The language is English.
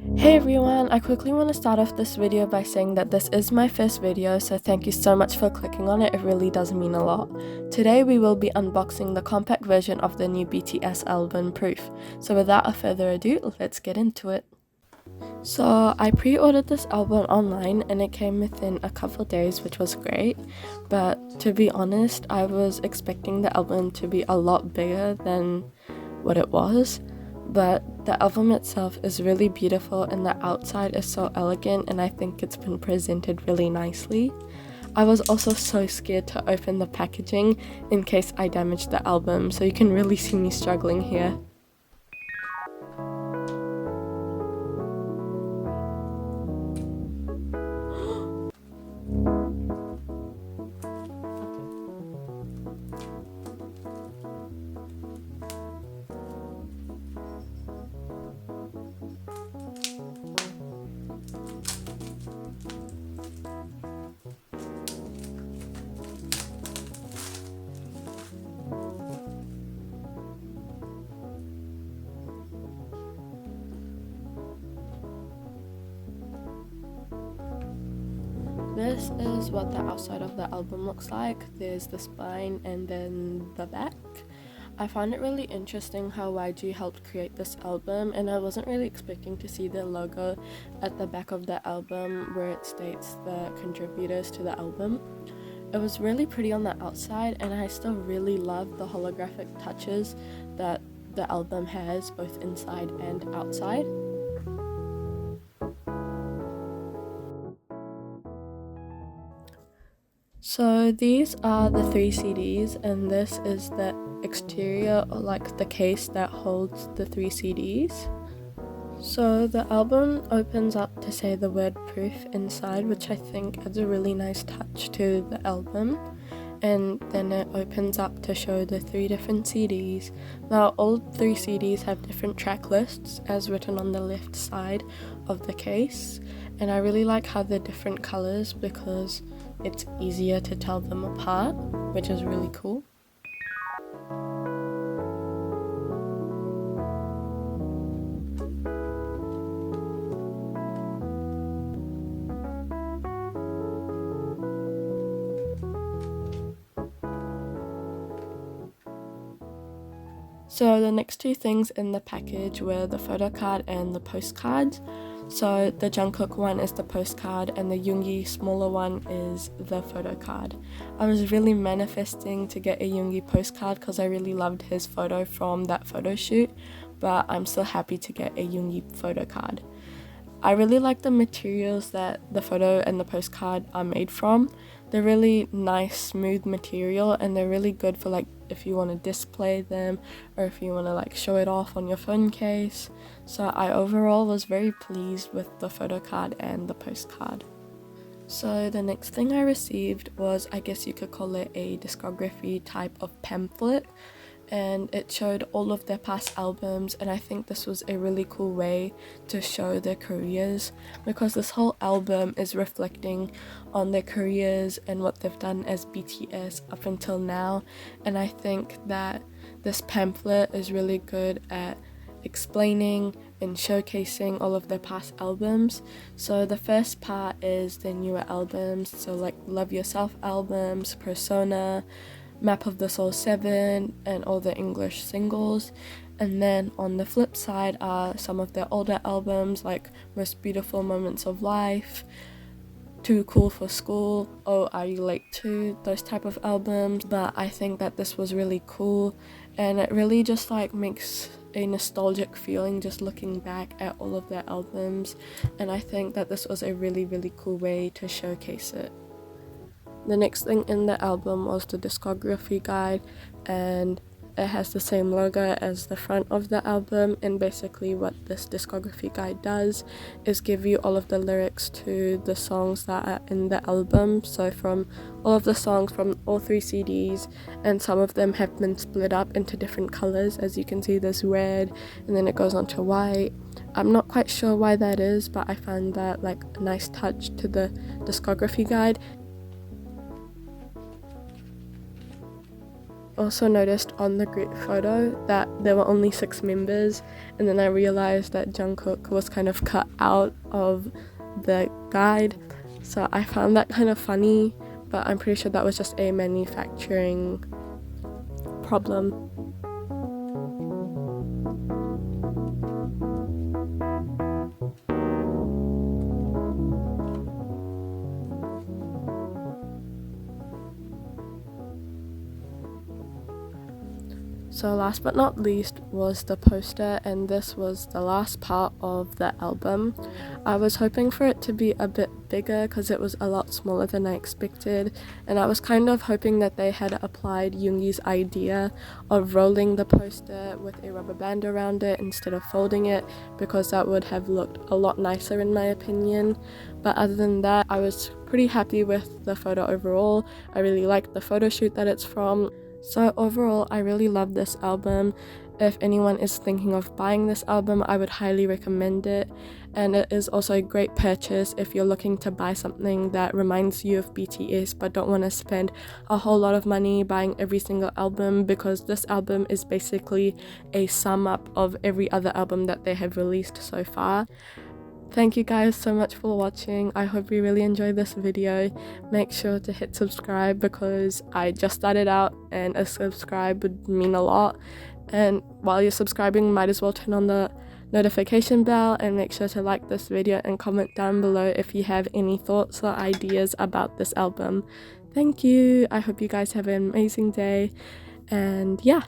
Hey everyone, I quickly want to start off this video by saying that this is my first video, so thank you so much for clicking on it really does mean a lot. Today we will be unboxing the compact version of the new BTS album Proof, so without further ado, let's get into it. So I pre-ordered this album online and it came within a couple days, which was great, but to be honest, I was expecting the album to be a lot bigger than what it was. But the album itself is really beautiful and the outside is so elegant, and I think it's been presented really nicely. I was also so scared to open the packaging in case I damaged the album, so you can really see me struggling here. This is what the outside of the album looks like. There's the spine and then the back. I found it really interesting how YG helped create this album, and I wasn't really expecting to see the logo at the back of the album where it states the contributors to the album. It was really pretty on the outside, and I still really love the holographic touches that the album has both inside and outside. So these are the 3 CDs, and this is the exterior, or like the case that holds the 3 CDs. So the album opens up to say the word proof inside, which I think adds a really nice touch to the album. And then it opens up to show the 3 different CDs. Now all 3 CDs have different track lists as written on the left side of the case, and I really like how they're different colors because it's easier to tell them apart, which is really cool. So the next 2 things in the package were the photo card and the postcards. So the Jungkook one is the postcard and the Yoongi smaller one is the photo card. I was really manifesting to get a Yoongi postcard because I really loved his photo from that photo shoot, but I'm still happy to get a Yoongi photo card. I really like the materials that the photo and the postcard are made from. They're really nice, smooth material, and they're really good for like if you want to display them or if you want to like show it off on your phone case. So I overall was very pleased with the photo card and the postcard. So the next thing I received was, I guess you could call it a discography type of pamphlet, and it showed all of their past albums, and I think this was a really cool way to show their careers because this whole album is reflecting on their careers and what they've done as BTS up until now, and I think that this pamphlet is really good at explaining and showcasing all of their past albums. So the first part is their newer albums, so like Love Yourself albums, Persona, Map of the Soul 7, and all the English singles. And then on the flip side are some of their older albums like Most Beautiful Moments of Life, Too Cool for School, Oh Are You Late Too, those type of albums. But I think that this was really cool, and it really just like makes a nostalgic feeling just looking back at all of their albums, and I think that this was a really cool way to showcase it. The next thing in the album was the discography guide, and it has the same logo as the front of the album, and basically what this discography guide does is give you all of the lyrics to the songs that are in the album. So from all of the songs from all 3 CDs, and some of them have been split up into different colors. As you can see, there's red and then it goes on to white. I'm not quite sure why that is, but I found that like a nice touch to the discography guide. also noticed on the group photo that there were only 6 members, and then I realized that Jungkook was kind of cut out of the guide, so I found that kind of funny, but I'm pretty sure that was just a manufacturing problem. So last but not least was the poster, and this was the last part of the album. I was hoping for it to be a bit bigger because it was a lot smaller than I expected, and I was kind of hoping that they had applied Yoongi's idea of rolling the poster with a rubber band around it instead of folding it, because that would have looked a lot nicer in my opinion. But other than that, I was pretty happy with the photo overall. I really liked the photo shoot that it's from. So overall, I really love this album. If anyone is thinking of buying this album, I would highly recommend it. And it is also a great purchase if you're looking to buy something that reminds you of BTS but don't want to spend a whole lot of money buying every single album, because this album is basically a sum up of every other album that they have released so far. Thank you guys so much for watching. I hope you really enjoyed this video. Make sure to hit subscribe because I just started out and a subscribe would mean a lot. And while you're subscribing, might as well turn on the notification bell and make sure to like this video and comment down below if you have any thoughts or ideas about this album. Thank you. I hope you guys have an amazing day, and yeah.